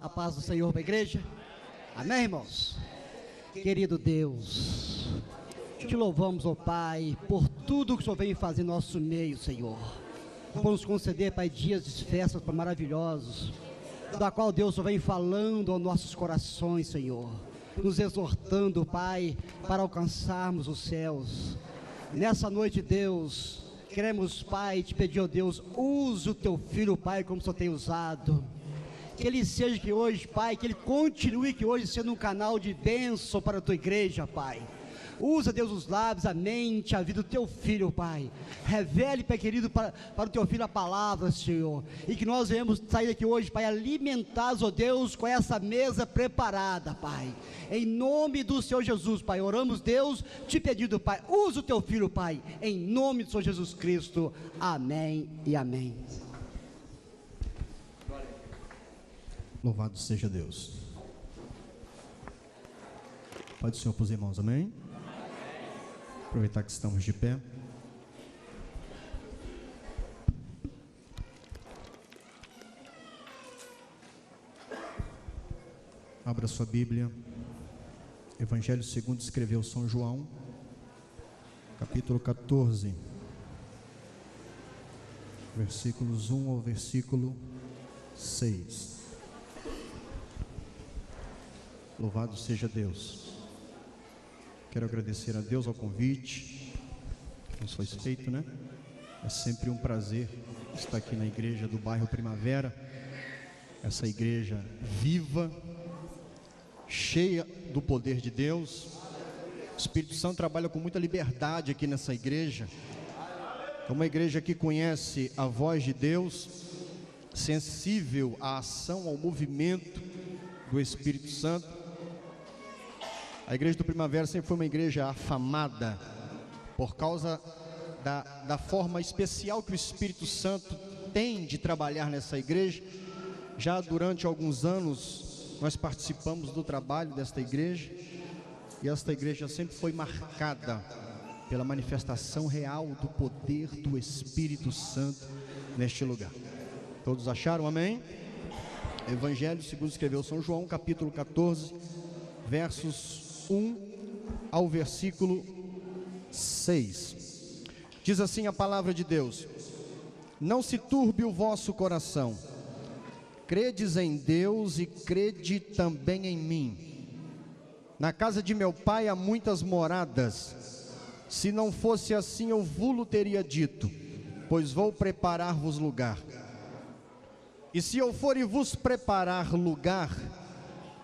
A paz do Senhor para a igreja. Amém, irmãos? Querido Deus, te louvamos, ó Pai, por tudo que o Senhor vem fazer em nosso meio, Senhor. Por nos conceder, Pai, dias de festas maravilhosos, da qual Deus vem falando aos nossos corações, Senhor, nos exortando, Pai, para alcançarmos os céus. Nessa noite, Deus, queremos, Pai, te pedir, ó Deus, use o teu filho, Pai, como o Senhor tem usado. Que ele seja que hoje, Pai, que ele continue que hoje sendo um canal de bênção para a tua igreja, Pai. Usa, Deus, os lábios, a mente, a vida do teu filho, Pai. Revele, Pai querido, para o teu filho a palavra, Senhor. E que nós venhamos sair daqui hoje, Pai, alimentados, ó Deus, com essa mesa preparada, Pai. Em nome do Senhor Jesus, Pai, oramos, Deus, te pedindo, Pai, usa o teu filho, Pai, em nome do Senhor Jesus Cristo. Amém e amém. Louvado seja Deus. Pode o Senhor pôr os irmãos, amém? Aproveitar que estamos de pé. Abra sua Bíblia. Evangelho segundo escreveu São João, capítulo 14, versículos 1 ao versículo 6. Louvado seja Deus. Quero agradecer a Deus ao convite que nos foi feito, né? É sempre um prazer estar aqui na igreja do bairro Primavera, essa igreja viva, cheia do poder de Deus. O Espírito Santo trabalha com muita liberdade aqui nessa igreja. É uma igreja que conhece a voz de Deus, sensível à ação, ao movimento do Espírito Santo. A igreja do Primavera sempre foi uma igreja afamada por causa da forma especial que o Espírito Santo tem de trabalhar nessa igreja. Já durante alguns anos nós participamos do trabalho desta igreja, e esta igreja sempre foi marcada pela manifestação real do poder do Espírito Santo neste lugar. Todos acharam? Amém? Evangelho segundo escreveu São João, capítulo 14, versos 1 ao versículo 6. Diz assim a palavra de Deus: não se turbe o vosso coração, credes em Deus e crede também em mim. Na casa de meu pai há muitas moradas, se não fosse assim eu vulo teria dito, pois vou preparar-vos lugar. E se eu for e vos preparar lugar,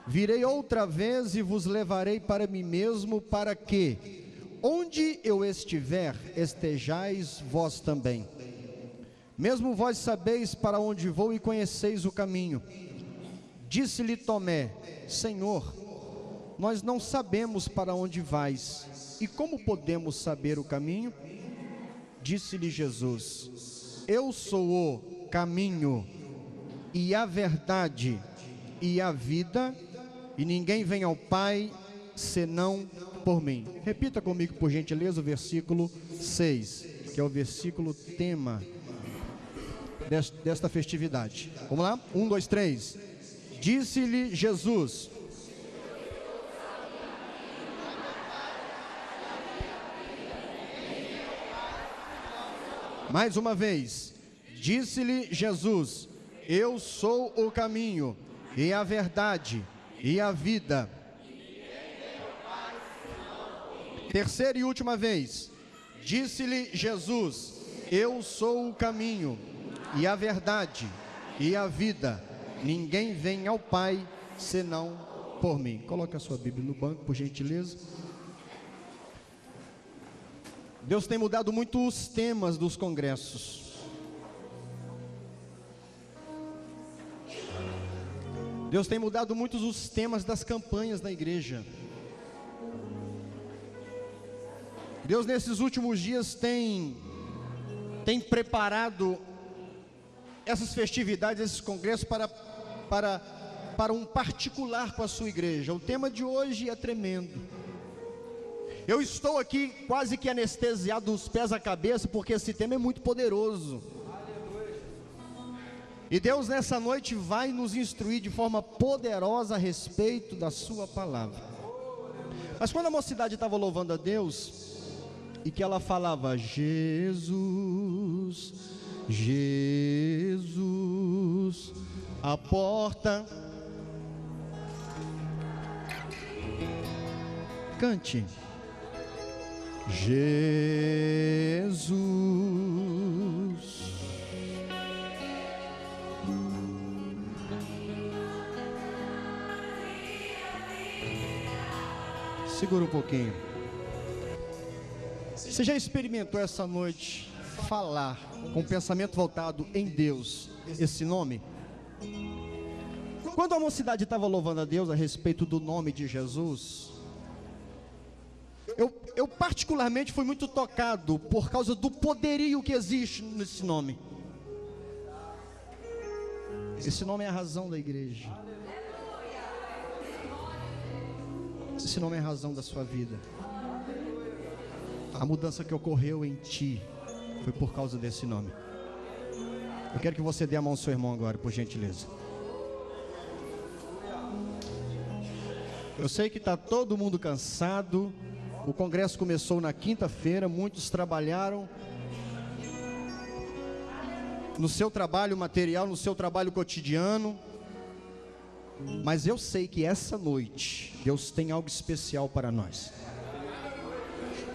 virei outra vez e vos levarei para mim mesmo, para que, onde eu estiver, estejais vós também. Mesmo vós sabeis para onde vou e conheceis o caminho. Disse-lhe Tomé: Senhor, nós não sabemos para onde vais, e como podemos saber o caminho? Disse-lhe Jesus: eu sou o caminho, e a verdade, e a vida, e ninguém vem ao Pai senão por mim. Repita comigo, por gentileza, o versículo 6, que é o versículo tema desta festividade. Vamos lá? 1, 2, 3. Disse-lhe Jesus: mais uma vez. Disse-lhe Jesus: eu sou o caminho, e a verdade, e a vida. Terceira e última vez. Disse-lhe Jesus: eu sou o caminho, e a verdade, e a vida. Ninguém vem ao Pai senão por mim. Coloque a sua Bíblia no banco, por gentileza. Deus tem mudado muito os temas dos congressos. Deus tem mudado muitos os temas das campanhas da igreja. Deus nesses últimos dias tem preparado essas festividades, esses congressos para um particular com a sua igreja. O tema de hoje é tremendo. Eu estou aqui quase que anestesiado dos pés à cabeça, porque esse tema é muito poderoso. E Deus nessa noite vai nos instruir de forma poderosa a respeito da sua palavra. Mas quando a mocidade estava louvando a Deus, e que ela falava: Jesus, Jesus, a porta. Cante. Jesus. Segura um pouquinho. Você já experimentou essa noite falar com o pensamento voltado em Deus esse nome? Quando a mocidade estava louvando a Deus a respeito do nome de Jesus, eu particularmente fui muito tocado por causa do poderio que existe nesse nome. Esse nome é a razão da igreja. Esse nome é a razão da sua vida. A mudança que ocorreu em ti foi por causa desse nome. Eu quero que você dê a mão ao seu irmão agora, por gentileza. Eu sei que está todo mundo cansado. O congresso começou na quinta-feira. Muitos trabalharam no seu trabalho material, no seu trabalho cotidiano. Mas eu sei que essa noite Deus tem algo especial para nós.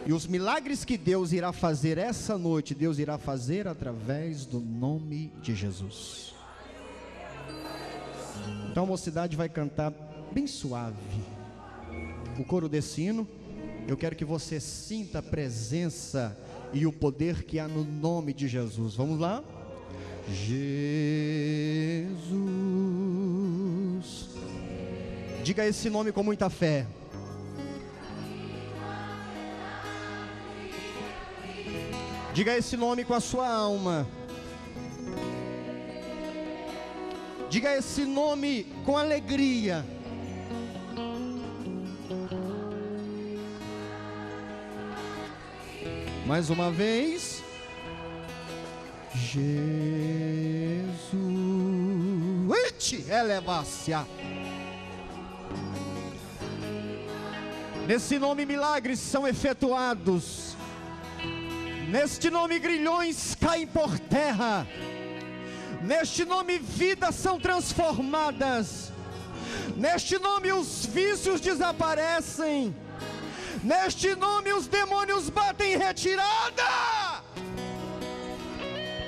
E os milagres que Deus irá fazer essa noite, Deus irá fazer através do nome de Jesus. Então a mocidade vai cantar bem suave o coro desse hino. Eu quero que você sinta a presença e o poder que há no nome de Jesus. Vamos lá? Jesus. Diga esse nome com muita fé. Diga esse nome com a sua alma. Diga esse nome com alegria. Mais uma vez. Jesus. Eleva-se. Nesse nome milagres são efetuados. Neste nome grilhões caem por terra. Neste nome vidas são transformadas. Neste nome os vícios desaparecem. Neste nome os demônios batem em retirada.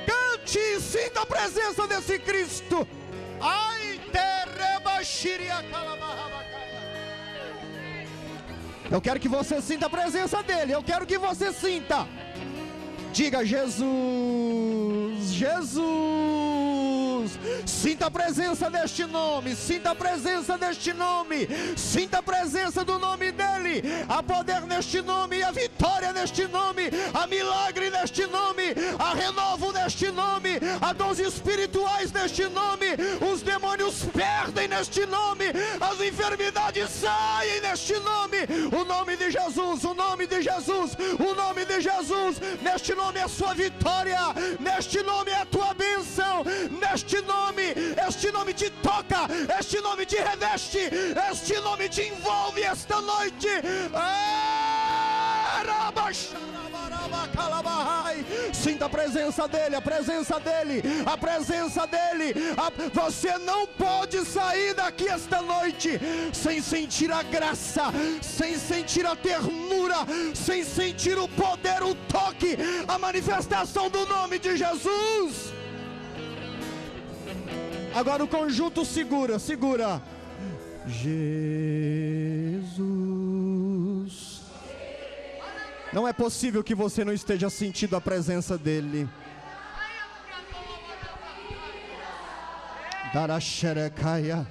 Cante e sinta a presença desse Cristo. Ai, terebaxiria calabarrabacaia. Eu quero que você sinta a presença dele. Eu quero que você sinta. Diga: Jesus, Jesus. Sinta a presença deste nome. Sinta a presença deste nome. Sinta a presença do nome dele. Há poder neste nome, a vitória neste nome, a milagre neste nome, a renovo neste nome, a dons espirituais neste nome. Os demônios perdem neste nome, as enfermidades saem neste nome. O nome de Jesus, o nome de Jesus, o nome de Jesus. Neste nome é a sua vitória, neste nome é a tua bênção, neste nome, este nome te toca, este nome te reveste, este nome te envolve esta noite. Sinta a presença dele, a presença dele, a presença dele. Você não pode sair daqui esta noite sem sentir a graça, sem sentir a ternura, sem sentir o poder, o toque, a manifestação do nome de Jesus. Agora o conjunto segura. Jesus. Não é possível que você não esteja sentindo a presença dele. Darasherekaya.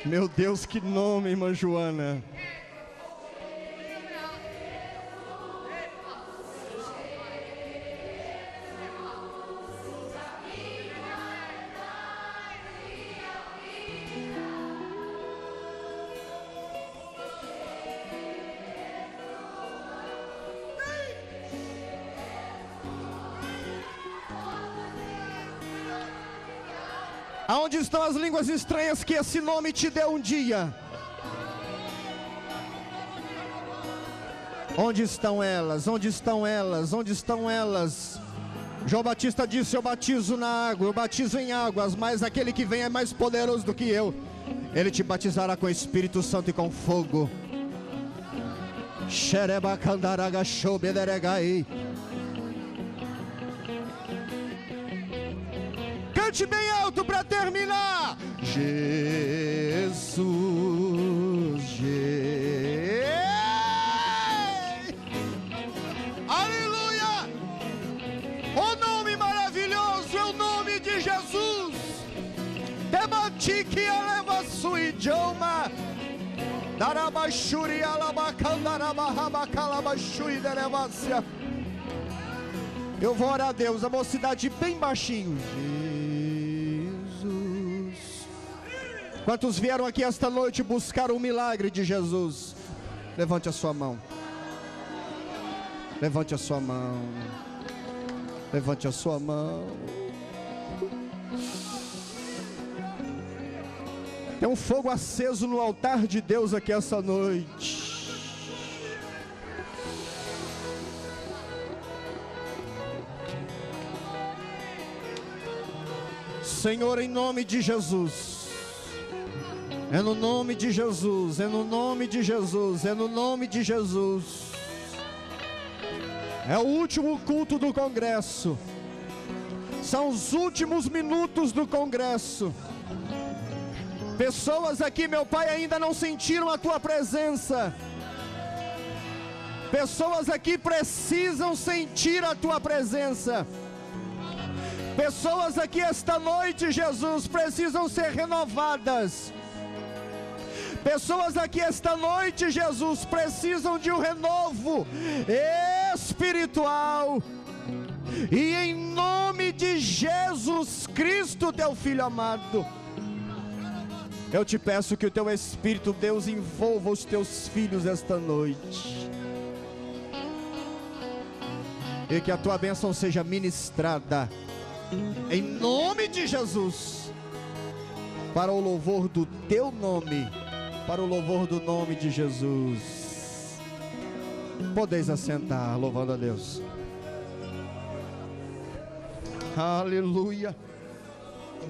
Meu Deus, que nome, irmã Joana. Aonde estão as línguas estranhas que esse nome te deu um dia? Onde estão elas? Onde estão elas? Onde estão elas? João Batista disse: eu batizo na água, eu batizo em águas, mas aquele que vem é mais poderoso do que eu. Ele te batizará com o Espírito Santo e com fogo. Cante bem alto para terminar. Jesus, aleluia! O nome maravilhoso é o nome de Jesus. Demantique eleva sua idioma. Darabashuri alabacandarabacalabashui derevácia. Eu vou orar a Deus, a mocidade bem baixinho. Jesus. Quantos vieram aqui esta noite buscar o milagre de Jesus? Levante a sua mão. Levante a sua mão. Levante a sua mão. Tem um fogo aceso no altar de Deus aqui essa noite. Senhor, em nome de Jesus, é no nome de Jesus, é no nome de Jesus, é no nome de Jesus. É o último culto do congresso, são os últimos minutos do congresso. Pessoas aqui, meu Pai, ainda não sentiram a Tua presença. Pessoas aqui precisam sentir a Tua presença. Pessoas aqui esta noite, Jesus, precisam ser renovadas. Pessoas aqui esta noite, Jesus, precisam de um renovo espiritual. E em nome de Jesus Cristo, Teu Filho amado, eu te peço que o Teu Espírito, Deus, envolva os Teus filhos esta noite. E que a Tua bênção seja ministrada, em nome de Jesus, para o louvor do Teu nome, para o louvor do nome de Jesus. Podeis assentar, louvando a Deus. Aleluia,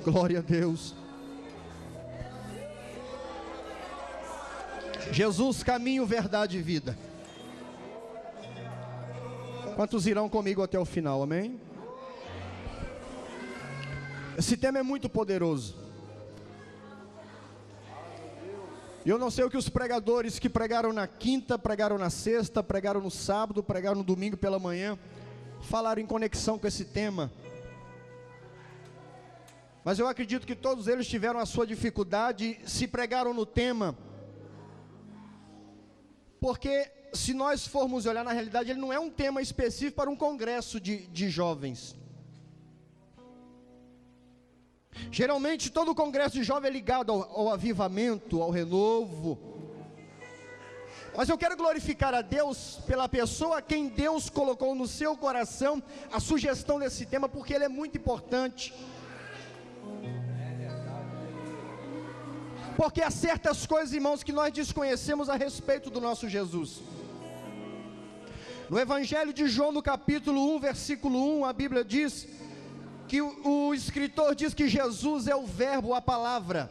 glória a Deus. Jesus, caminho, verdade e vida. Quantos irão comigo até o final, amém? Esse tema é muito poderoso. E eu não sei o que os pregadores que pregaram na quinta, pregaram na sexta, pregaram no sábado, pregaram no domingo pela manhã, falaram em conexão com esse tema. Mas eu acredito que todos eles tiveram a sua dificuldade, se pregaram no tema. Porque se nós formos olhar na realidade, ele não é um tema específico para um congresso de jovens. Geralmente todo congresso de jovem é ligado ao avivamento, ao renovo. Mas eu quero glorificar a Deus pela pessoa a quem Deus colocou no seu coração a sugestão desse tema, porque ele é muito importante. Porque há certas coisas, irmãos, que nós desconhecemos a respeito do nosso Jesus. No Evangelho de João, no capítulo 1, versículo 1, a Bíblia diz que o escritor diz que Jesus é o verbo, a palavra.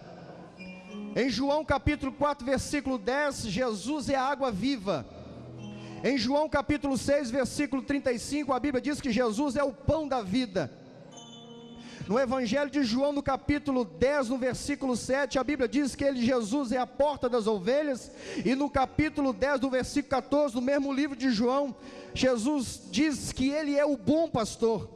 Em João capítulo 4, versículo 10, Jesus é a água viva. Em João capítulo 6, versículo 35, a Bíblia diz que Jesus é o pão da vida. No Evangelho de João, no capítulo 10, no versículo 7, a Bíblia diz que Jesus é a porta das ovelhas. E no capítulo 10, no versículo 14, no mesmo livro de João, Jesus diz que Ele é o bom pastor.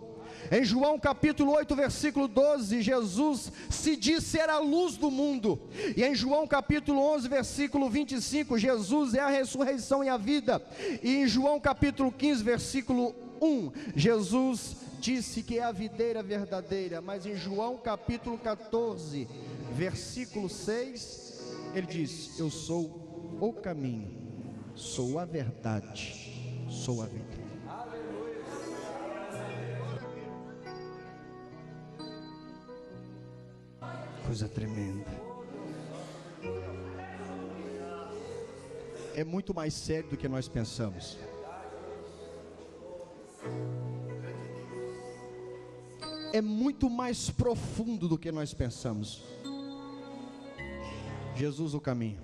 Em João capítulo 8, versículo 12, Jesus se diz ser a luz do mundo. E em João capítulo 11, versículo 25, Jesus é a ressurreição e a vida. E em João capítulo 15, versículo 1, Jesus disse que é a videira verdadeira. Mas em João capítulo 14, versículo 6, ele diz: eu sou o caminho, sou a verdade, sou a vida. coisa tremenda. É muito mais sério do que nós pensamos. É muito mais profundo do que nós pensamos. Jesus, o caminho.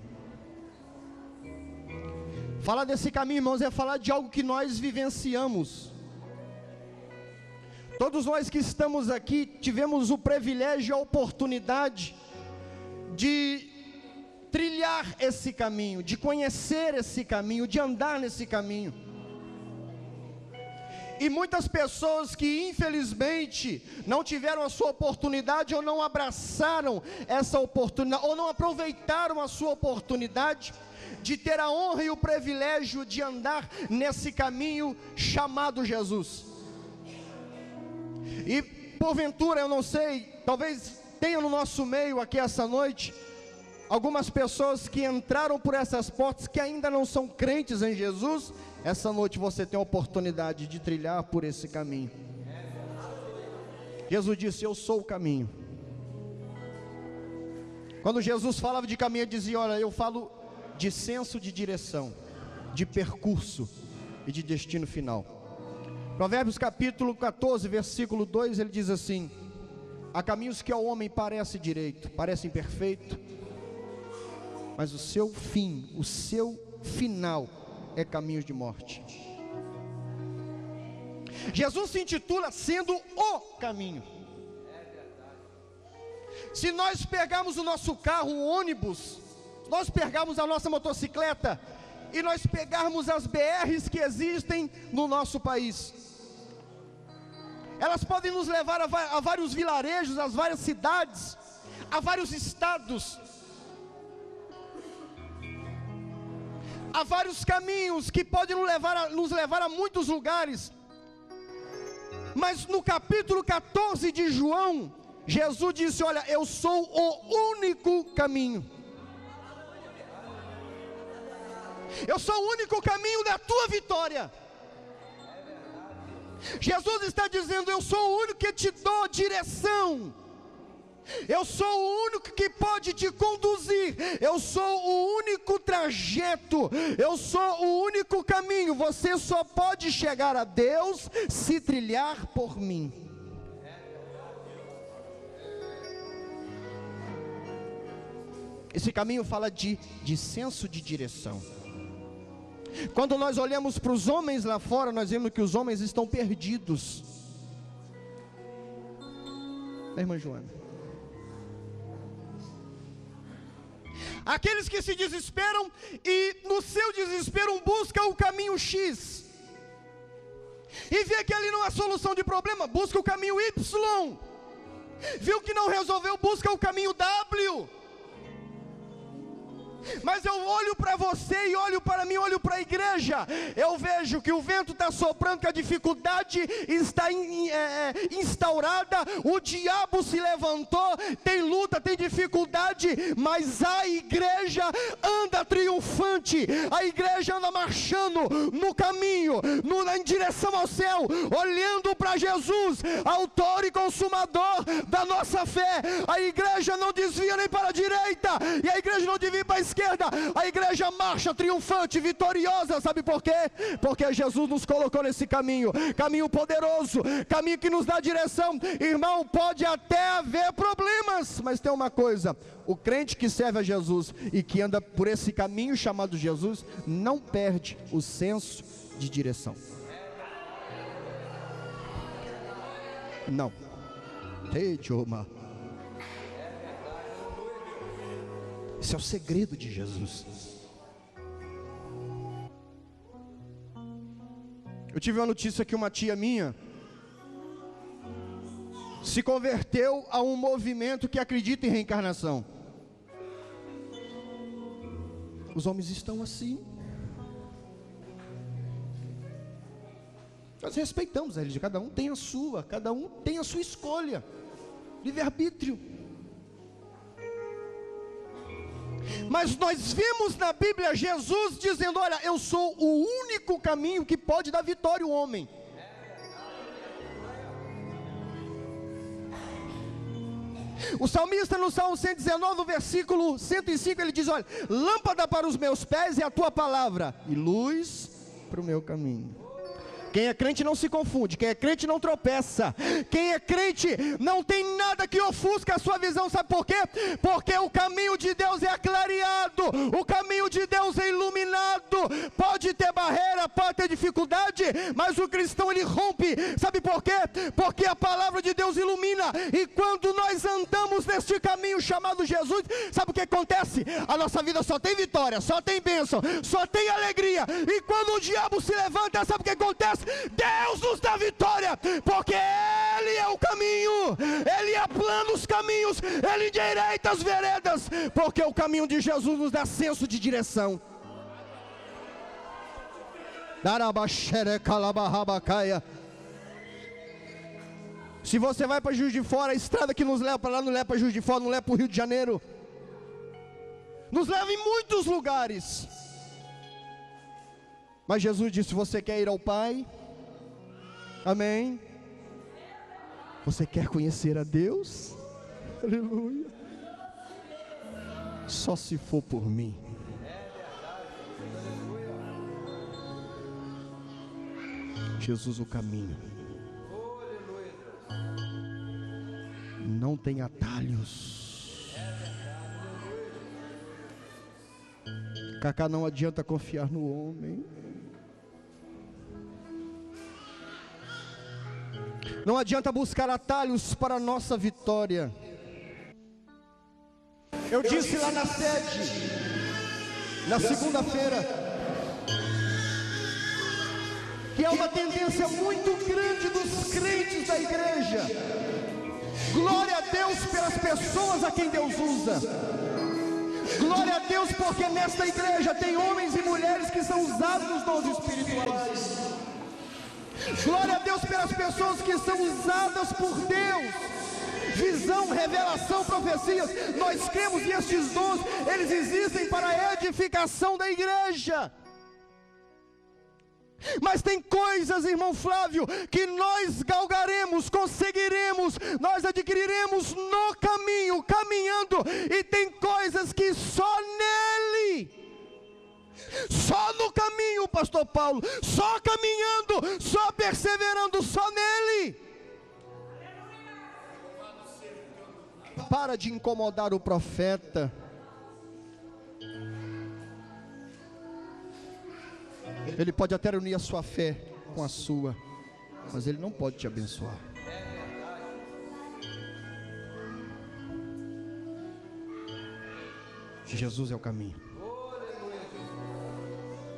Falar desse caminho, irmãos, é falar de algo que nós vivenciamos. Todos nós que estamos aqui tivemos o privilégio e a oportunidade de trilhar esse caminho, de conhecer esse caminho, de andar nesse caminho. E muitas pessoas que infelizmente não tiveram a sua oportunidade, ou não abraçaram essa oportunidade, ou não aproveitaram a sua oportunidade de ter a honra e o privilégio de andar nesse caminho chamado Jesus. E porventura, eu não sei, talvez tenha no nosso meio aqui essa noite algumas pessoas que entraram por essas portas que ainda não são crentes em Jesus. Essa noite você tem a oportunidade de trilhar por esse caminho. Jesus disse: eu sou o caminho. Quando Jesus falava de caminho, ele dizia: olha, eu falo de senso de direção, de percurso e de destino final. Provérbios capítulo 14, versículo 2, ele diz assim: há caminhos que ao homem parece direito, parecem perfeito, mas o seu fim, o seu final é caminhos de morte. Jesus se intitula sendo o caminho. Se nós pegarmos o nosso carro, o ônibus, nós pegarmos a nossa motocicleta e nós pegarmos as BRs que existem no nosso país, elas podem nos levar a vários vilarejos, a várias cidades, a vários estados, há vários caminhos que podem nos levar a muitos lugares. Mas no capítulo 14 de João, Jesus disse: olha, eu sou o único caminho. Eu sou o único caminho da tua vitória. Jesus está dizendo: eu sou o único que te dou direção. Eu sou o único que pode te conduzir. Eu sou o único trajeto. Eu sou o único caminho. Você só pode chegar a Deus se trilhar por mim. Esse caminho fala de senso de direção. Quando nós olhamos para os homens lá fora, nós vemos que os homens estão perdidos. Irmã Joana, aqueles que se desesperam e no seu desespero buscam o caminho X, e vê que ali não há solução de problema, busca o caminho Y. Viu que não resolveu, busca o caminho W. Mas eu olho para você e olho para mim, olho para a igreja, eu vejo que o vento está soprando, que a dificuldade está instaurada, o diabo se levantou, tem luta, tem dificuldade, mas a igreja anda triunfante, a igreja anda marchando no caminho, em direção ao céu, olhando para Jesus, autor e consumador da nossa fé. A igreja não desvia nem para a direita, e a igreja não desvia para a esquerda, a igreja marcha triunfante, vitoriosa. Sabe por quê? Porque Jesus nos colocou nesse caminho, caminho poderoso, caminho que nos dá direção. Irmão, pode até haver problemas, mas tem uma coisa: o crente que serve a Jesus e que anda por esse caminho chamado Jesus, não perde o senso de direção. Não. Esse é o segredo de Jesus. Eu tive uma notícia que uma tia minha se converteu a um movimento que acredita em reencarnação. Os homens estão assim. Nós respeitamos a religião, cada um tem a sua escolha, livre-arbítrio. Mas nós vimos na Bíblia Jesus dizendo: olha, eu sou o único caminho que pode dar vitória ao homem. O salmista no Salmo 119, no versículo 105, ele diz: olha, lâmpada para os meus pés é a tua palavra, e luz para o meu caminho. Quem é crente não se confunde, quem é crente não tropeça, quem é crente não tem nada que ofusca a sua visão. Sabe por quê? Porque o caminho de Deus é clareado, o caminho de Deus é iluminado. Pode ter barreira, pode ter dificuldade, mas o cristão ele rompe. Sabe por quê? Porque a palavra de Deus ilumina, e quando nós andamos neste caminho chamado Jesus, sabe o que acontece? A nossa vida só tem vitória, só tem bênção, só tem alegria. E quando o diabo se levanta, sabe o que acontece? Deus nos dá vitória, porque Ele é o caminho, Ele aplana os caminhos, Ele endireita as veredas, porque o caminho de Jesus nos dá senso de direção. Se você vai para Juiz de Fora, a estrada que nos leva para lá não leva para Juiz de Fora, não leva para o Rio de Janeiro, nos leva em muitos lugares. Mas Jesus disse: você quer ir ao Pai? Amém? Você quer conhecer a Deus? Aleluia. Só se for por mim. Jesus o caminho. Não tem atalhos. Cacá, não adianta confiar no homem. Não adianta buscar atalhos para a nossa vitória. Eu disse lá na sede, na segunda-feira, que é uma tendência muito grande dos crentes da igreja. Glória a Deus pelas pessoas a quem Deus usa. Glória a Deus porque nesta igreja tem homens e mulheres que são usados nos dons espirituais. Glória a Deus pelas pessoas que são usadas por Deus. Visão, revelação, profecias. Nós cremos e estes dons, eles existem para a edificação da igreja. Mas tem coisas, irmão Flávio, que nós galgaremos, conseguiremos, nós adquiriremos no caminho, caminhando. E tem coisas que só nele, só no caminho, pastor Paulo, só caminhando, só perseverando, só nele. Para de incomodar o profeta. Ele pode até unir a sua fé com a sua, mas ele não pode te abençoar. Jesus é o caminho.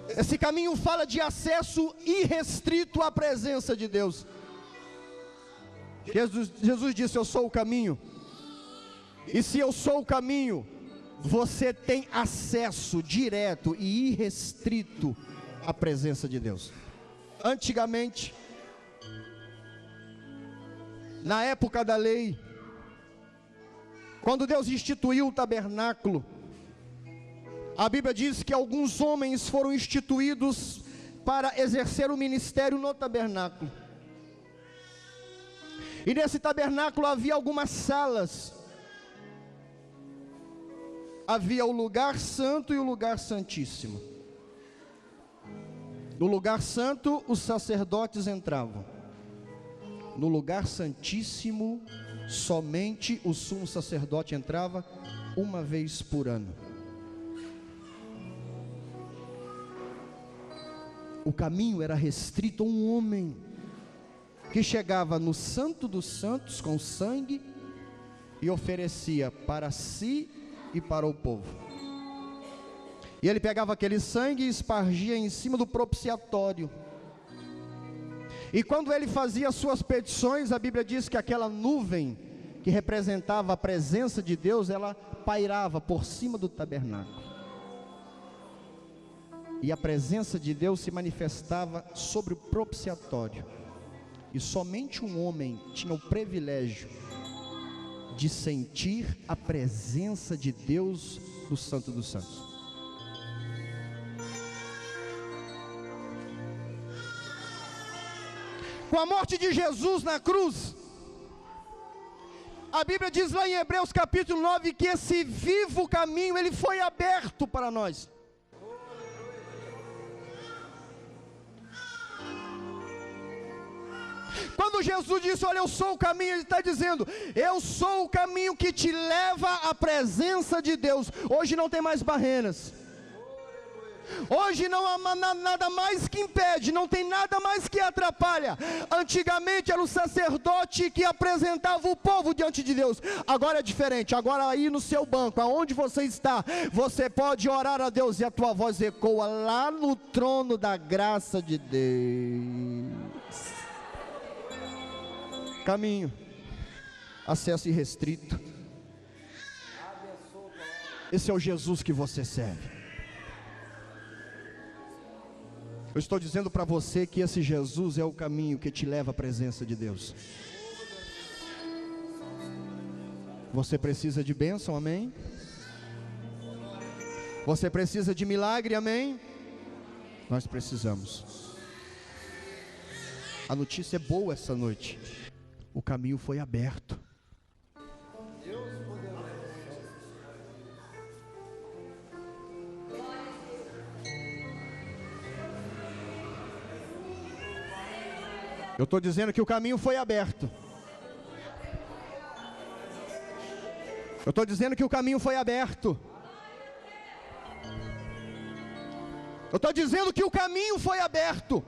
Esse caminho fala de acesso irrestrito à presença de Deus. Jesus disse: eu sou o caminho. E se eu sou o caminho, você tem acesso direto e irrestrito à presença de Deus. Antigamente, na época da lei, quando Deus instituiu o tabernáculo, a Bíblia diz que alguns homens foram instituídos para exercer o ministério no tabernáculo. E nesse tabernáculo havia algumas salas. Havia o lugar santo e o lugar santíssimo. No lugar santo, os sacerdotes entravam. No lugar santíssimo, somente o sumo sacerdote entrava uma vez por ano. O caminho era restrito a um homem que chegava no Santo dos Santos com sangue e oferecia para si e para o povo. E ele pegava aquele sangue e espargia em cima do propiciatório. E quando ele fazia suas petições, a Bíblia diz que aquela nuvem que representava a presença de Deus, ela pairava por cima do tabernáculo. E a presença de Deus se manifestava sobre o propiciatório. E somente um homem tinha o privilégio de sentir a presença de Deus no Santo dos Santos. Com a morte de Jesus na cruz, A Bíblia diz lá em Hebreus capítulo 9 que esse vivo caminho, ele foi aberto para nós. Quando Jesus disse, olha, eu sou o caminho, Ele está dizendo, eu sou o caminho que te leva à presença de Deus. Hoje não tem mais barreiras. Hoje não há nada mais que impede, não tem nada mais que atrapalha. Antigamente era o sacerdote que apresentava o povo diante de Deus. Agora é diferente, agora aí no seu banco, aonde você está, você pode orar a Deus e a tua voz ecoa lá no trono da graça de Deus. Caminho, acesso irrestrito. Esse é o Jesus que você serve. Eu estou dizendo para você que esse Jesus é o caminho que te leva à presença de Deus. Você precisa de bênção, amém? Você precisa de milagre, amém? Nós precisamos. A notícia é boa essa noite. O caminho foi aberto. Eu estou dizendo que o caminho foi aberto. Eu estou dizendo que o caminho foi aberto. Eu estou dizendo que o caminho foi aberto.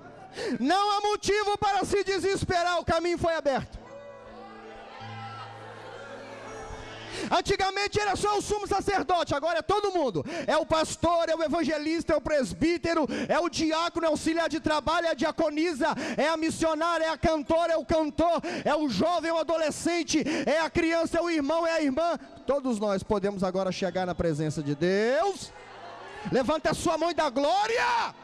Não há motivo para se desesperar, o caminho foi aberto. Antigamente era só o sumo sacerdote, agora é todo mundo. É o pastor, é o evangelista, é o presbítero, é o diácono, é o auxiliar de trabalho, é a diaconisa, é a missionária, é a cantora, é o cantor, é o jovem, é o adolescente, é a criança, é o irmão, é a irmã. Todos nós podemos agora chegar na presença de Deus. Levanta a sua mão e dá glória.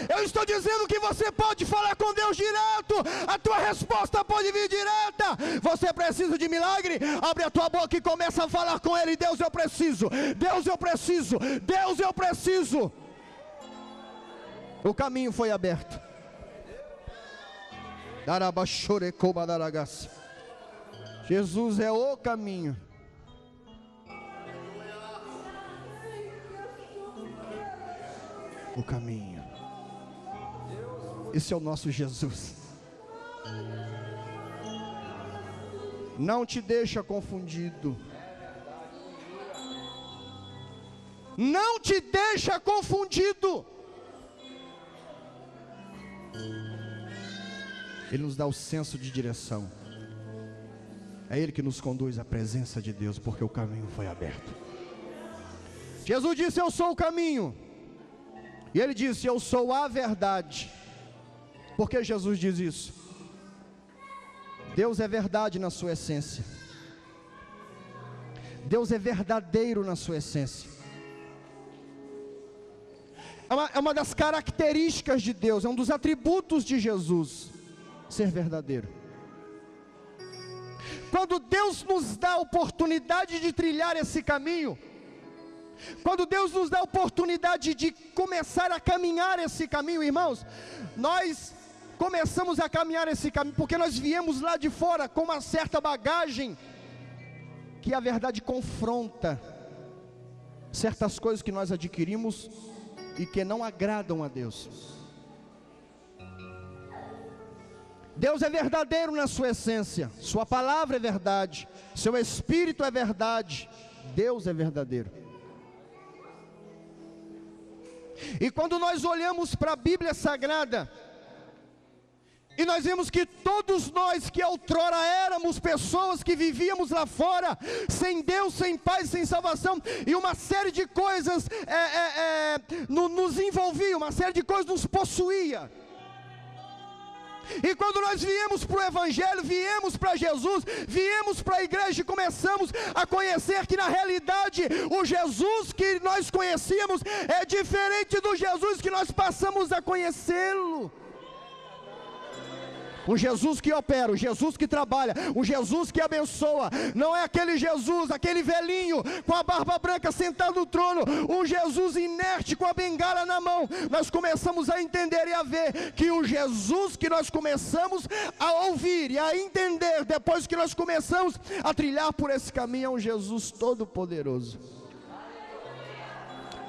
Eu estou dizendo que você pode falar com Deus direto. A tua resposta pode vir direta. Você precisa de milagre? Abre a tua boca e começa a falar com Ele. Deus, eu preciso. Deus, eu preciso. Deus, eu preciso. O caminho foi aberto. Jesus é o caminho. O caminho. Esse é o nosso Jesus. Não te deixa confundido. Não te deixa confundido. Ele nos dá o senso de direção. É Ele que nos conduz à presença de Deus, porque o caminho foi aberto. Jesus disse, eu sou o caminho. E Ele disse, eu sou a verdade. Por que Jesus diz isso? Deus é verdade na sua essência. Deus é verdadeiro na sua essência. É uma das características de Deus, é um dos atributos de Jesus, ser verdadeiro. Quando Deus nos dá a oportunidade de trilhar esse caminho, quando Deus nos dá a oportunidade de começar a caminhar esse caminho, irmãos, nós começamos a caminhar esse caminho, porque nós viemos lá de fora com uma certa bagagem, que a verdade confronta certas coisas que nós adquirimos, e que não agradam a Deus. Deus é verdadeiro na sua essência, sua palavra é verdade, seu Espírito é verdade, Deus é verdadeiro. E quando nós olhamos para a Bíblia Sagrada, e nós vemos que todos nós que outrora éramos pessoas que vivíamos lá fora, sem Deus, sem paz, sem salvação, e uma série de coisas nos envolvia, uma série de coisas nos possuía. E quando nós viemos para o Evangelho, viemos para Jesus, viemos para a igreja e começamos a conhecer que na realidade o Jesus que nós conhecíamos é diferente do Jesus que nós passamos a conhecê-lo. um Jesus que opera, um Jesus que trabalha, um Jesus que abençoa. Não é aquele Jesus, aquele velhinho com a barba branca sentado no trono, um Jesus inerte com a bengala na mão. Nós começamos a entender e a ver que o Jesus que nós começamos a ouvir e a entender, depois que nós começamos a trilhar por esse caminho, é um Jesus todo poderoso.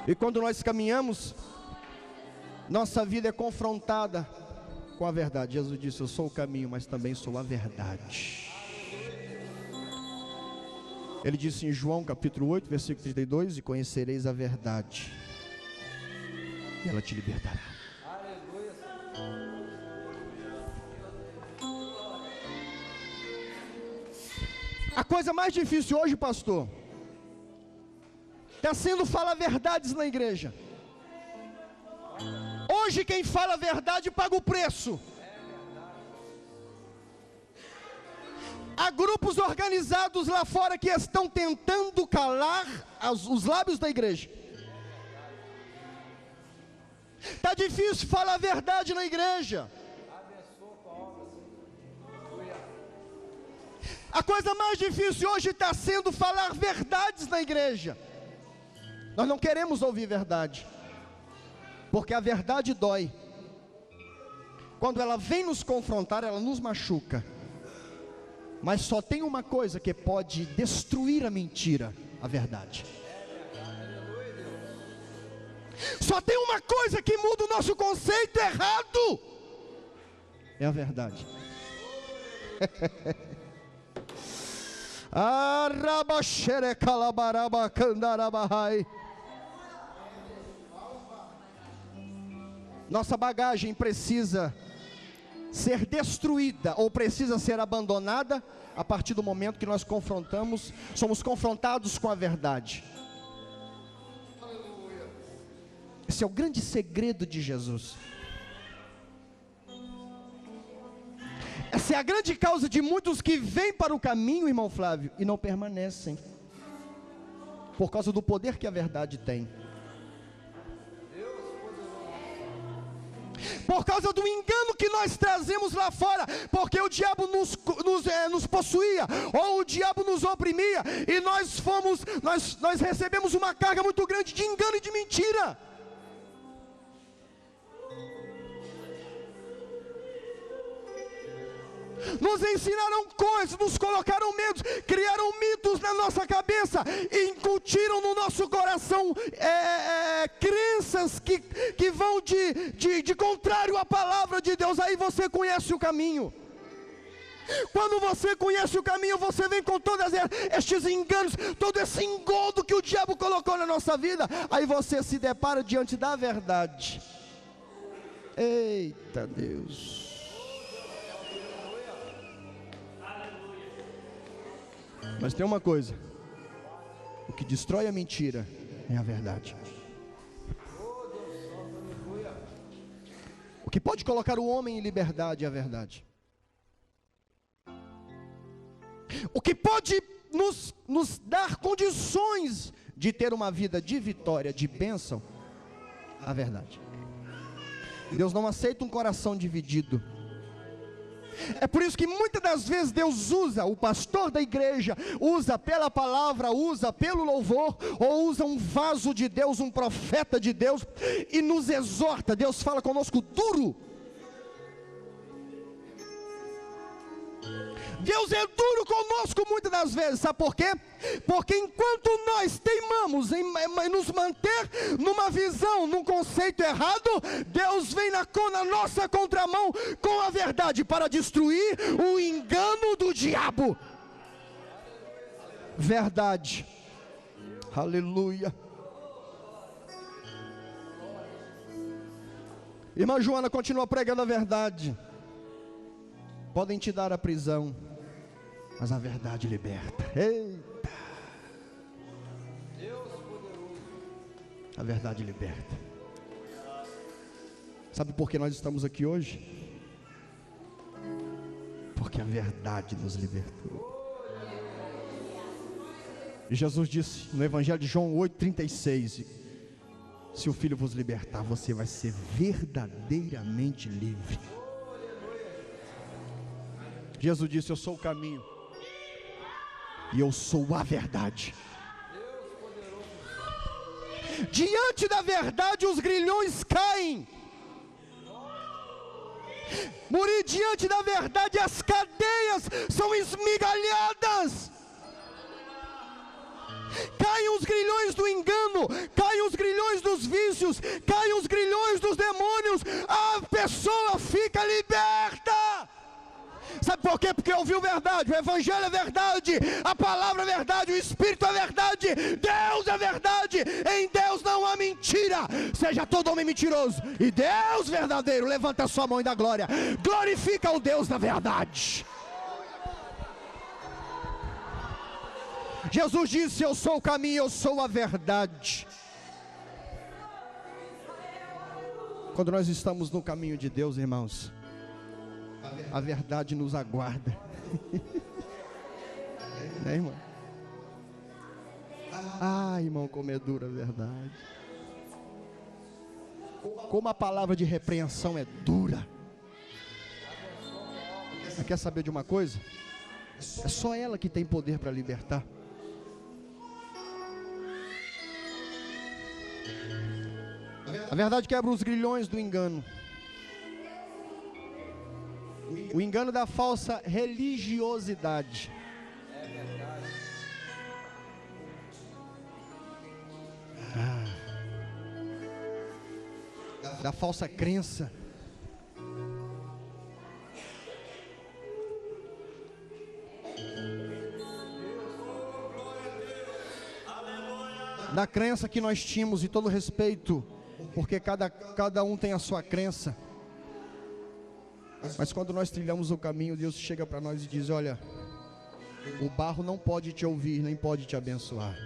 E quando nós caminhamos, nossa vida é confrontada com a verdade. Jesus disse: eu sou o caminho, mas também sou a verdade. Ele disse em João capítulo 8, versículo 32: e conhecereis a verdade, e ela te libertará. A coisa mais difícil hoje, pastor, está sendo falar verdades na igreja. Hoje quem fala a verdade paga o preço. Há grupos organizados lá fora que estão tentando calar os lábios da igreja. Está difícil falar a verdade na igreja. A coisa mais difícil hoje está sendo falar verdades na igreja. Nós não queremos ouvir verdade, porque a verdade dói. Quando ela vem nos confrontar, ela nos machuca. Mas só tem uma coisa que pode destruir a mentira: a verdade. Só tem uma coisa que muda o nosso conceito errado: é a verdade. Nossa bagagem precisa ser destruída, ou precisa ser abandonada, a partir do momento que nós somos confrontados com a verdade. Esse é o grande segredo de Jesus. Essa é a grande causa de muitos que vêm para o caminho, irmão Flávio, e não permanecem, por causa do poder que a verdade tem. Por causa do engano que nós trazemos lá fora, porque o diabo nos possuía, ou o diabo nos oprimia, e nós recebemos uma carga muito grande de engano e de mentira. Nos ensinaram coisas, nos colocaram medos, criaram mitos na nossa cabeça, e incutiram no nosso coração crenças que vão de contrário à palavra de Deus. Aí você conhece o caminho. Quando você conhece o caminho, você vem com todos estes enganos, todo esse engodo que o diabo colocou na nossa vida. Aí você se depara diante da verdade. Eita Deus! Mas tem uma coisa: o que destrói a mentira é a verdade. O que pode colocar o homem em liberdade é a verdade. O que pode nos dar condições de ter uma vida de vitória, de bênção, a verdade. Deus não aceita um coração dividido. É por isso que muitas das vezes Deus usa o pastor da igreja, usa pela palavra, usa pelo louvor, ou usa um vaso de Deus, um profeta de Deus, e nos exorta. Deus fala conosco duro. Deus é duro conosco muitas das vezes, sabe por quê? Porque enquanto nós teimamos em nos manter numa visão, num conceito errado, Deus vem na nossa contramão com a verdade para destruir o engano do diabo. Verdade. Aleluia. Irmã Joana continua pregando a verdade. Podem te dar a prisão, mas a verdade liberta. Eita! A verdade liberta. Sabe por que nós estamos aqui hoje? Porque a verdade nos libertou. E Jesus disse no Evangelho de João 8,36: se o Filho vos libertar, você vai ser verdadeiramente livre. Jesus disse: eu sou o caminho e eu sou a verdade. Diante da verdade os grilhões caem. Morir diante da verdade, as cadeias são esmigalhadas. Caem os grilhões do engano, caem os grilhões dos vícios, caem os grilhões dos demônios. A pessoa fica liberta. Sabe por quê? Porque ouviu verdade, o evangelho é verdade, a palavra é verdade, o Espírito é verdade, Deus é verdade, em Deus não há mentira. Seja todo homem mentiroso e Deus verdadeiro. Levanta a sua mão e dá glória. Glorifica o Deus da verdade. Jesus disse: eu sou o caminho, eu sou a verdade. Quando nós estamos no caminho de Deus, irmãos, a verdade nos aguarda. Né, irmão? Ah, irmão, como é dura a verdade. Como a palavra de repreensão é dura. Você quer saber de uma coisa? É só ela que tem poder para libertar. A verdade quebra os grilhões do engano. O engano da falsa religiosidade. Da falsa crença. Da crença que nós tínhamos, e todo respeito, porque cada um tem a sua crença. Mas quando nós trilhamos o caminho, Deus chega para nós e diz: olha, o barro não pode te ouvir, nem pode te abençoar.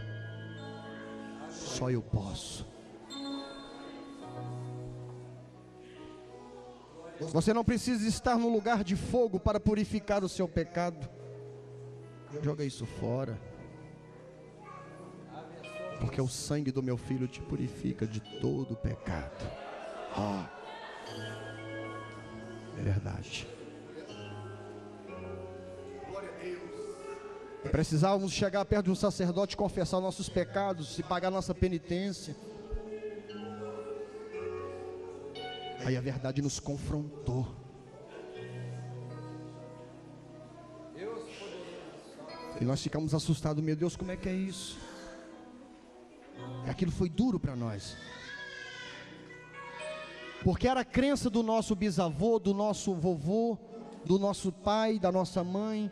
Só eu posso. Você não precisa estar no lugar de fogo para purificar o seu pecado. Joga isso fora. Porque o sangue do meu filho te purifica de todo o pecado. É verdade. Precisávamos chegar perto de um sacerdote, confessar nossos pecados e pagar nossa penitência. Aí a verdade nos confrontou. E nós ficamos assustados. Meu Deus, como é que é isso? Aquilo foi duro para nós. Porque era a crença do nosso bisavô, do nosso vovô, do nosso pai, da nossa mãe.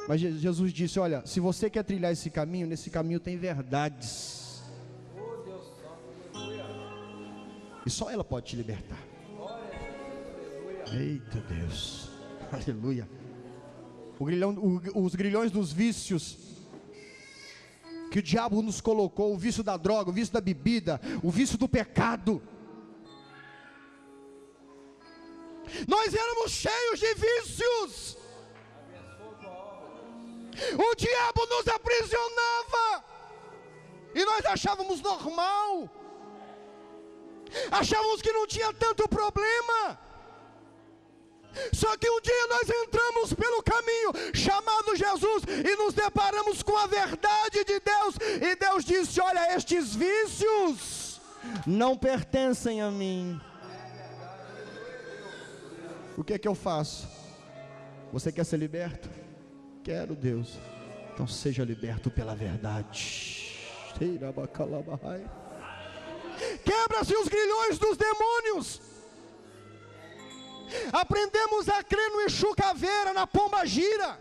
Mas Jesus disse: olha, se você quer trilhar esse caminho, nesse caminho tem verdades. E só ela pode te libertar. Eita Deus, aleluia. Os grilhões dos vícios que o diabo nos colocou, o vício da droga, o vício da bebida, o vício do pecado. Nós éramos cheios de vícios. O diabo nos aprisionava e nós achávamos normal, achávamos que não tinha tanto problema. Só que um dia nós entramos pelo caminho chamado Jesus e nos deparamos com a verdade de Deus, e Deus disse: olha, estes vícios não pertencem a mim. O que é que eu faço? Você quer ser liberto? Quero, Deus. Então seja liberto pela verdade. Quebra-se os grilhões dos demônios. Aprendemos a crer no Exu Caveira, na Pomba Gira.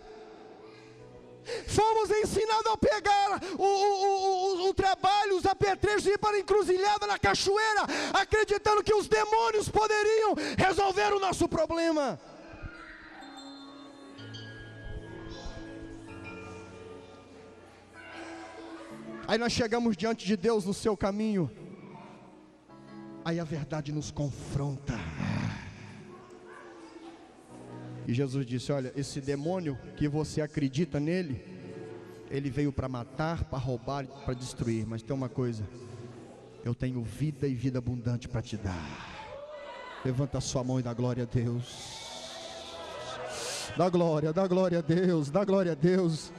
Fomos ensinados a pegar o trabalho, os apetrechos, e ir para a encruzilhada na cachoeira, acreditando que os demônios poderiam resolver o nosso problema. Aí nós chegamos diante de Deus no seu caminho. Aí a verdade nos confronta. E Jesus disse: olha, esse demônio que você acredita nele, ele veio para matar, para roubar, para destruir. Mas tem uma coisa: eu tenho vida e vida abundante para te dar. Levanta a sua mão e dá glória a Deus. Dá glória a Deus, dá glória a Deus.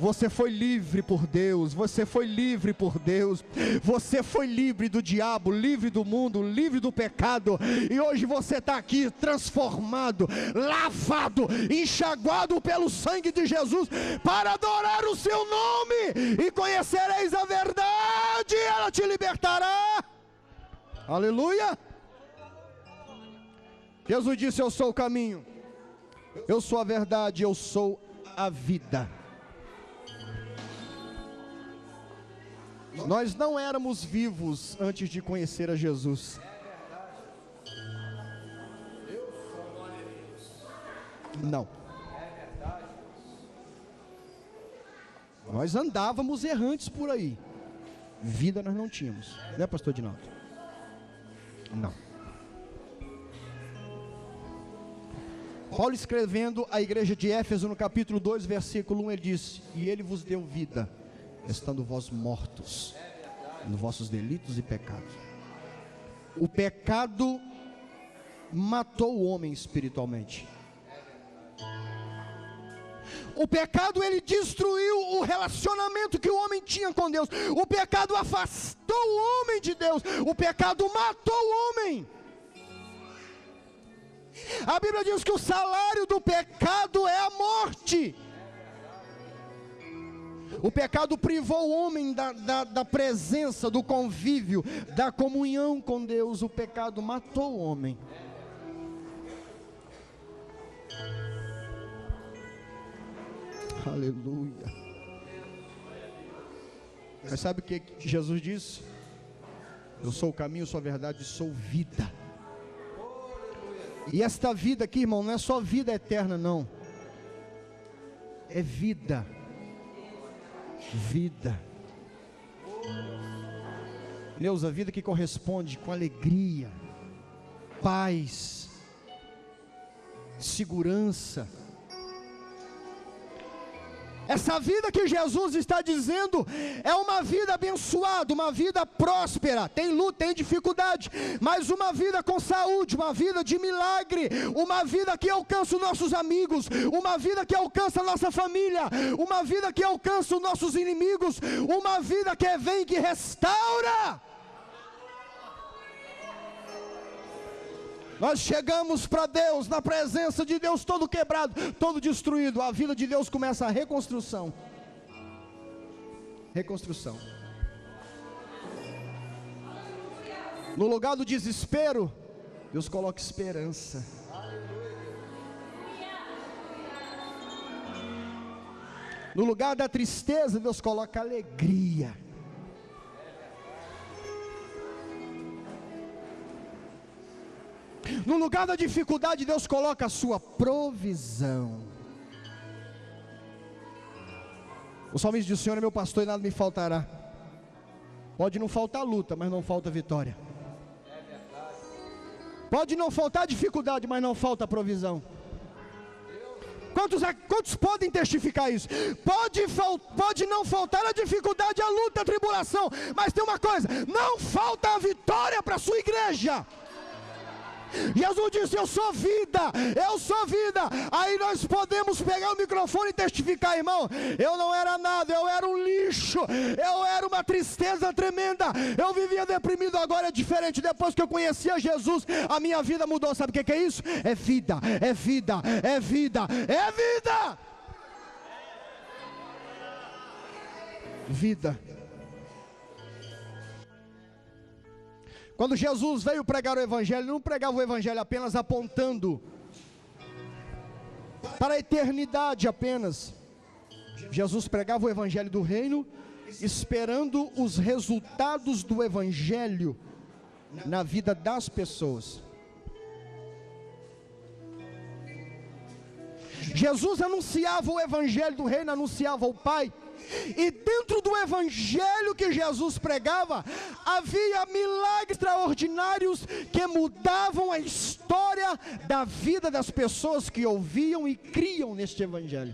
Você foi livre por Deus, você foi livre por Deus, você foi livre do diabo, livre do mundo, livre do pecado, e hoje você está aqui transformado, lavado, enxaguado pelo sangue de Jesus, para adorar o seu nome, e conhecereis a verdade, e ela te libertará. Aleluia. Jesus disse: eu sou o caminho, eu sou a verdade, eu sou a vida. Nós não éramos vivos antes de conhecer a Jesus. Não. Nós andávamos errantes por aí. Vida nós não tínhamos, né, pastor Dinaldo? Não. Paulo, escrevendo à igreja de Éfeso, no capítulo 2, versículo 1, ele disse: e ele vos deu vida, estando vós mortos nos vossos delitos e pecados. O pecado matou o homem espiritualmente. O pecado, ele destruiu o relacionamento que o homem tinha com Deus. O pecado afastou o homem de Deus. O pecado matou o homem. A Bíblia diz que o salário do pecado é a morte. O pecado privou o homem da presença, do convívio, da comunhão com Deus. O pecado matou o homem. Aleluia. Mas sabe o que Jesus disse? Eu sou o caminho, sou a verdade, sou vida. E esta vida aqui, irmão, não é só vida eterna, não. É vida. Vida. Deus, a vida que corresponde com alegria, paz, segurança. Essa vida que Jesus está dizendo é uma vida abençoada, uma vida próspera. Tem luta, tem dificuldade, mas uma vida com saúde, uma vida de milagre, uma vida que alcança os nossos amigos, uma vida que alcança a nossa família, uma vida que alcança os nossos inimigos, uma vida que vem, que restaura. Nós chegamos para Deus, na presença de Deus, todo quebrado, todo destruído. A vida de Deus começa a reconstrução. Reconstrução. No lugar do desespero, Deus coloca esperança. No lugar da tristeza, Deus coloca alegria. No lugar da dificuldade, Deus coloca a sua provisão. O salmista diz: o Senhor é meu pastor e nada me faltará. Pode não faltar luta, mas não falta vitória. Pode não faltar dificuldade, mas não falta provisão. Quantos podem testificar isso? Pode não faltar a dificuldade, a luta, a tribulação, mas tem uma coisa: não falta a vitória para a sua igreja. Jesus disse: eu sou vida, eu sou vida. Aí nós podemos pegar o microfone e testificar: irmão, eu não era nada, eu era um lixo, eu era uma tristeza tremenda, eu vivia deprimido. Agora é diferente, depois que eu conhecia Jesus, a minha vida mudou. Sabe o que é isso? É vida, é vida, é vida, é vida. Vida. Quando Jesus veio pregar o Evangelho, ele não pregava o Evangelho apenas apontando para a eternidade apenas. Jesus pregava o Evangelho do reino, esperando os resultados do Evangelho na vida das pessoas. Jesus anunciava o Evangelho do reino, anunciava o Pai. E dentro do evangelho que Jesus pregava, havia milagres extraordinários que mudavam a história da vida das pessoas que ouviam e criam neste evangelho.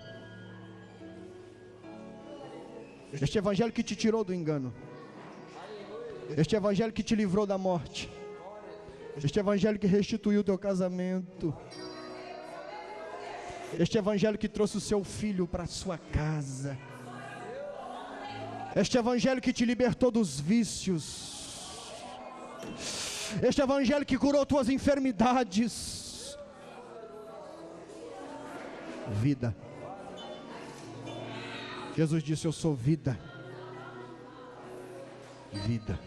Este evangelho que te tirou do engano, este evangelho que te livrou da morte, este evangelho que restituiu o teu casamento, Este evangelho que trouxe o seu filho para a sua casa. Este evangelho que te libertou dos vícios. Este evangelho que curou tuas enfermidades. Vida. Jesus disse: eu sou vida. Vida.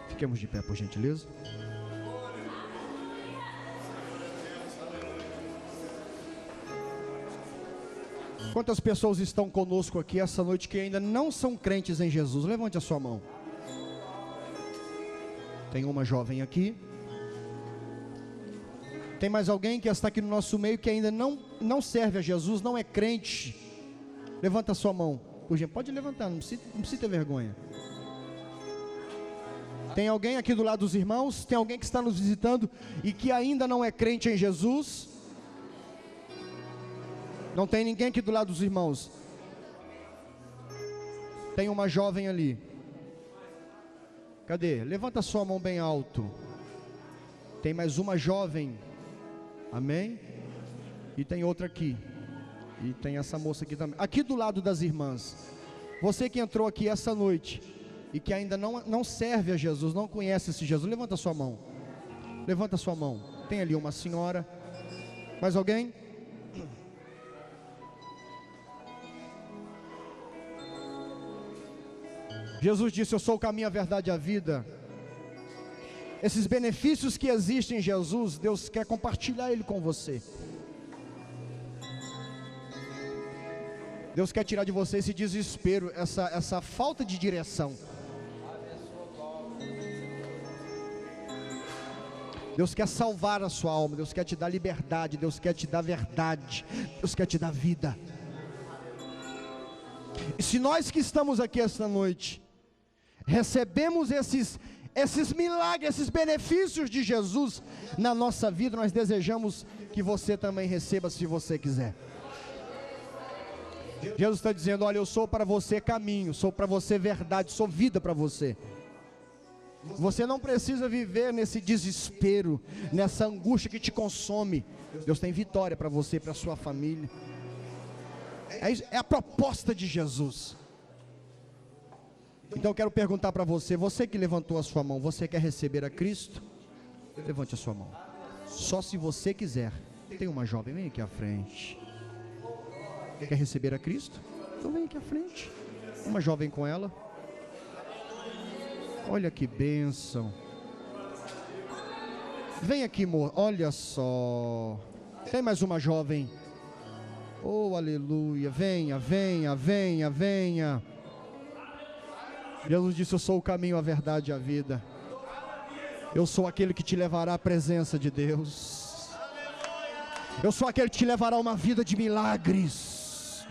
Fiquemos de pé, por gentileza. Quantas pessoas estão conosco aqui essa noite que ainda não são crentes em Jesus? Levante a sua mão. Tem uma jovem aqui. Tem mais alguém que está aqui no nosso meio que ainda não serve a Jesus, não é crente? Levanta a sua mão. Pode levantar, não precisa ter vergonha. Tem alguém aqui do lado dos irmãos? Tem alguém que está nos visitando e que ainda não é crente em Jesus? Não tem ninguém aqui do lado dos irmãos? Tem uma jovem ali. Cadê? Levanta a sua mão bem alto. Tem mais uma jovem. Amém? E tem outra aqui. E tem essa moça aqui também. Aqui do lado das irmãs. Você que entrou aqui essa noite e que ainda não serve a Jesus, não conhece esse Jesus, levanta a sua mão. Levanta a sua mão. Tem ali uma senhora. Mais alguém? Jesus disse: eu sou o caminho, a verdade e a vida. Esses benefícios que existem em Jesus, Deus quer compartilhar ele com você. Deus quer tirar de você esse desespero, essa falta de direção. Deus quer salvar a sua alma, Deus quer te dar liberdade, Deus quer te dar verdade, Deus quer te dar vida. E se nós que estamos aqui esta noite recebemos esses milagres, esses benefícios de Jesus na nossa vida, nós desejamos que você também receba, se você quiser. Jesus está dizendo: olha, eu sou para você caminho, sou para você verdade, sou vida para você. Você não precisa viver nesse desespero, nessa angústia que te consome. Deus tem vitória para você, para a sua família. É a proposta de Jesus. Então eu quero perguntar para você, você que levantou a sua mão, você quer receber a Cristo? Levante a sua mão. Só se você quiser. Tem uma jovem, vem aqui à frente. Quer receber a Cristo? Então vem aqui à frente. Uma jovem com ela. Olha que bênção. Vem aqui, amor. Olha só. Tem mais uma jovem. Oh, aleluia. Venha, venha, venha, venha. Jesus disse: eu sou o caminho, a verdade e a vida. Eu sou aquele que te levará à presença de Deus. Eu sou aquele que te levará a uma vida de milagres.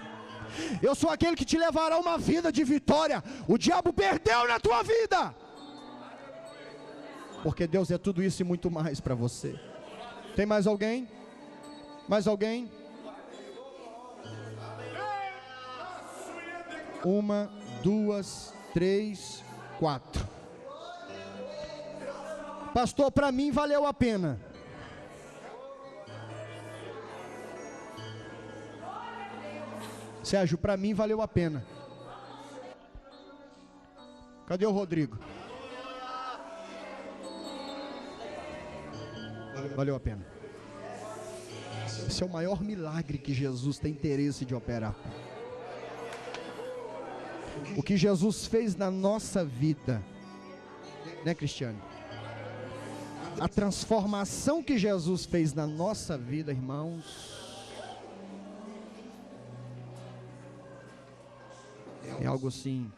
Eu sou aquele que te levará a uma vida de vitória. O diabo perdeu na tua vida, porque Deus é tudo isso e muito mais para você. Tem mais alguém? Mais alguém? Uma, duas, 3, 4. Pastor, para mim valeu a pena. Sérgio, para mim valeu a pena. Cadê o Rodrigo? Valeu a pena. Esse é o maior milagre que Jesus tem interesse de operar. O que Jesus fez na nossa vida, né, Cristiane? A transformação que Jesus fez na nossa vida, irmãos, é algo assim,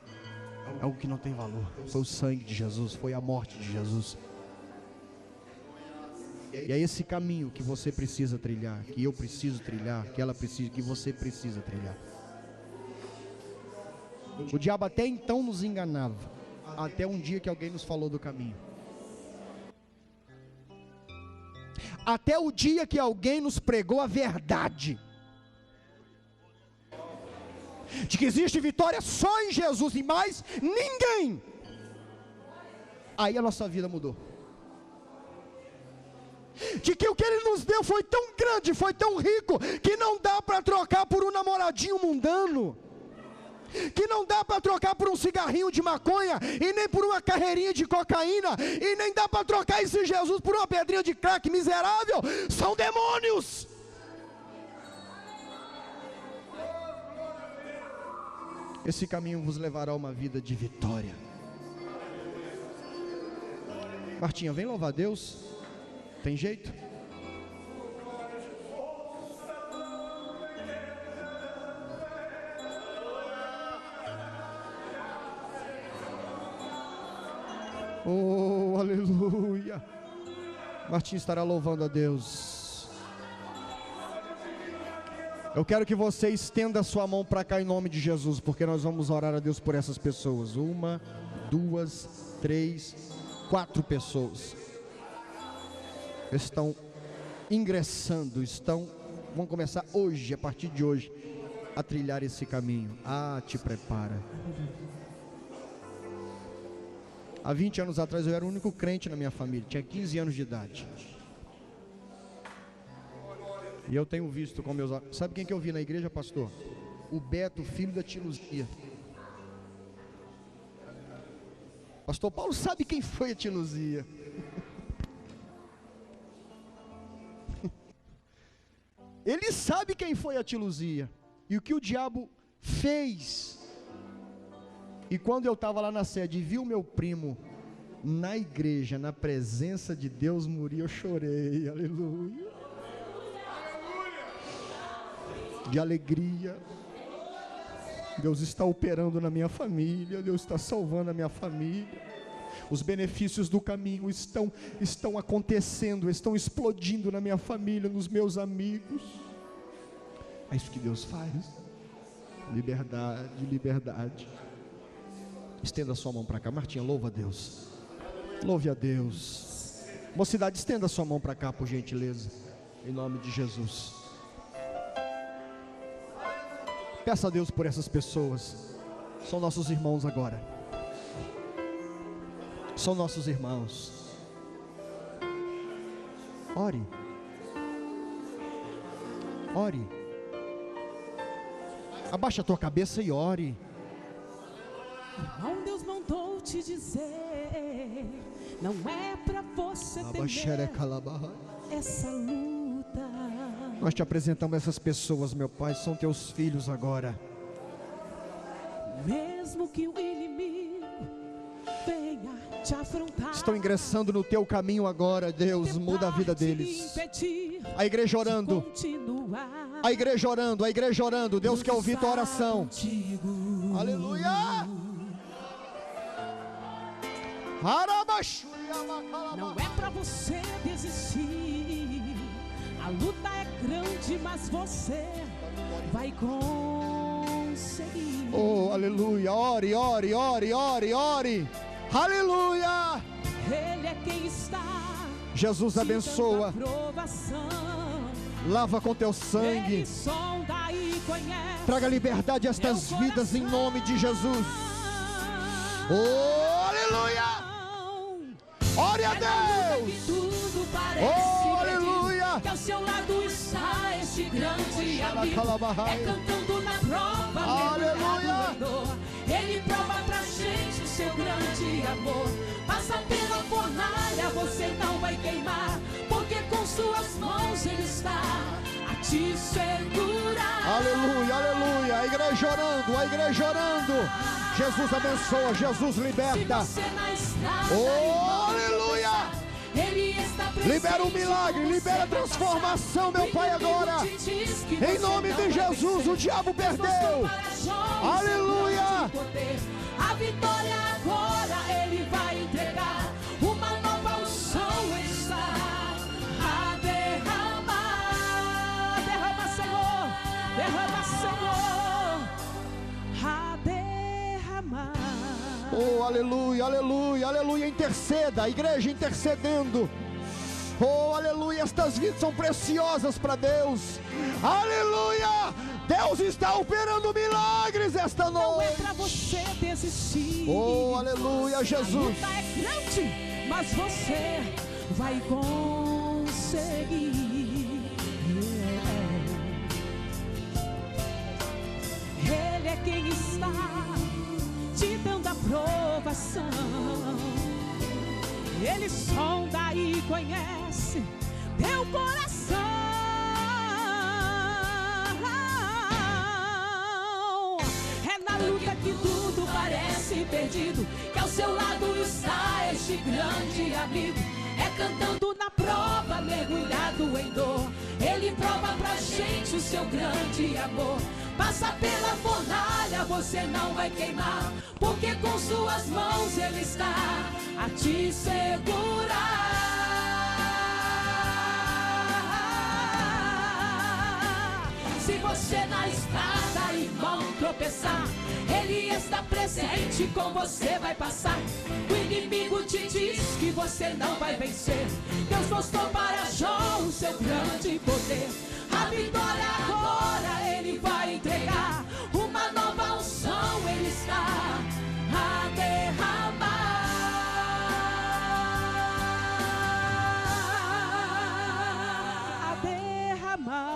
é algo que não tem valor. Foi o sangue de Jesus, foi a morte de Jesus. E é esse caminho que você precisa trilhar, que eu preciso trilhar, que ela precisa, que você precisa trilhar. O diabo até então nos enganava, até um dia que alguém nos falou do caminho. Até o dia que alguém nos pregou a verdade, de que existe vitória só em Jesus e mais ninguém. Aí a nossa vida mudou. de que o que Ele nos deu foi tão grande, foi tão rico, que não dá para trocar por um namoradinho mundano, que não dá para trocar por um cigarrinho de maconha, e nem por uma carreirinha de cocaína, e nem dá para trocar esse Jesus por uma pedrinha de crack miserável. São demônios. Esse caminho vos levará a uma vida de vitória. Martinha, vem louvar a Deus. Tem jeito? Oh, aleluia. Martinha estará louvando a Deus. Eu quero que você estenda a sua mão para cá em nome de Jesus, porque nós vamos orar a Deus por essas pessoas. 1, 2, 3, 4 pessoas estão ingressando, vão começar hoje, a partir de hoje, a trilhar esse caminho. Te prepara. Há 20 anos atrás eu era o único crente na minha família, tinha 15 anos de idade. E eu tenho visto com meus... Sabe quem que eu vi na igreja, pastor? O Beto, filho da tia Luzia. Pastor Paulo sabe quem foi a tia Luzia. Ele sabe quem foi a tia Luzia e o que o diabo fez. E quando eu estava lá na sede e vi o meu primo na igreja, na presença de Deus, morir, eu chorei, aleluia, de alegria. Deus está operando na minha família, Deus está salvando a minha família. Os benefícios do caminho estão acontecendo, estão explodindo na minha família, nos meus amigos. É isso que Deus faz. Liberdade, liberdade. Estenda a sua mão para cá. Martinha, louva a Deus. Louve a Deus. Mocidade, estenda a sua mão para cá, por gentileza, em nome de Jesus. Peça a Deus por essas pessoas. São nossos irmãos agora. São nossos irmãos. Ore. Ore. Abaixa a tua cabeça e ore. Irmão, Deus mandou te dizer, não é pra você temer essa luta. Nós te apresentamos essas pessoas, meu Pai, são teus filhos agora. Mesmo que o inimigo venha te afrontar, estão ingressando no teu caminho agora, Deus, muda a vida deles. A igreja orando, a igreja orando, a igreja orando. Deus quer ouvir tua oração. Aleluia. Não é pra você desistir, a luta é grande, mas você vai conseguir. Oh, aleluia, ore, ore, ore, ore, ore. Aleluia. Ele é quem está. Jesus abençoa. Lava com teu sangue. Ele sonda e conhece. Traga liberdade a estas vidas em nome de Jesus. Oh, aleluia. Ore a Deus. Oh, aleluia. Que ao seu lado está este grande amigo. É cantando na prova. Aleluia. Ele prova pra gente o seu grande amor. Passa pela fornalha, você não vai queimar, porque com suas mãos ele está a te segurar. Aleluia, aleluia. A igreja orando, a igreja orando. Jesus abençoa, Jesus liberta. Oh, aleluia. Libera o milagre, libera a transformação, meu Pai, agora. Em nome de Jesus, o diabo perdeu. Aleluia. A vitória agora ele vai entregar. Uma nova unção está a derramar. Derrama, Senhor. Derrama, Senhor. A derramar. Oh, aleluia, aleluia, aleluia. Interceda, a igreja intercedendo. Oh, aleluia, estas vidas são preciosas para Deus. Aleluia, Deus está operando milagres esta noite. Não é para você desistir. Oh, aleluia, Jesus. A luta é grande, mas você vai conseguir. seguir. Ele é quem está te dando a provação. Ele sonda e conhece teu coração. É na luta que tudo parece perdido, que ao seu lado está este grande amigo. É cantando na prova, mergulhado em dor, ele prova pra gente o seu grande amor. Passa pela fornalha, você não vai queimar, porque com suas mãos ele está a te segurar. Se você na estrada, irmão, tropeçar, ele está presente, com você vai passar. O inimigo te diz que você não vai vencer. Deus mostrou para Jó o seu grande poder. A vitória agora ele vai entregar. Uma nova unção ele está a derramar. A derramar.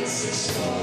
This is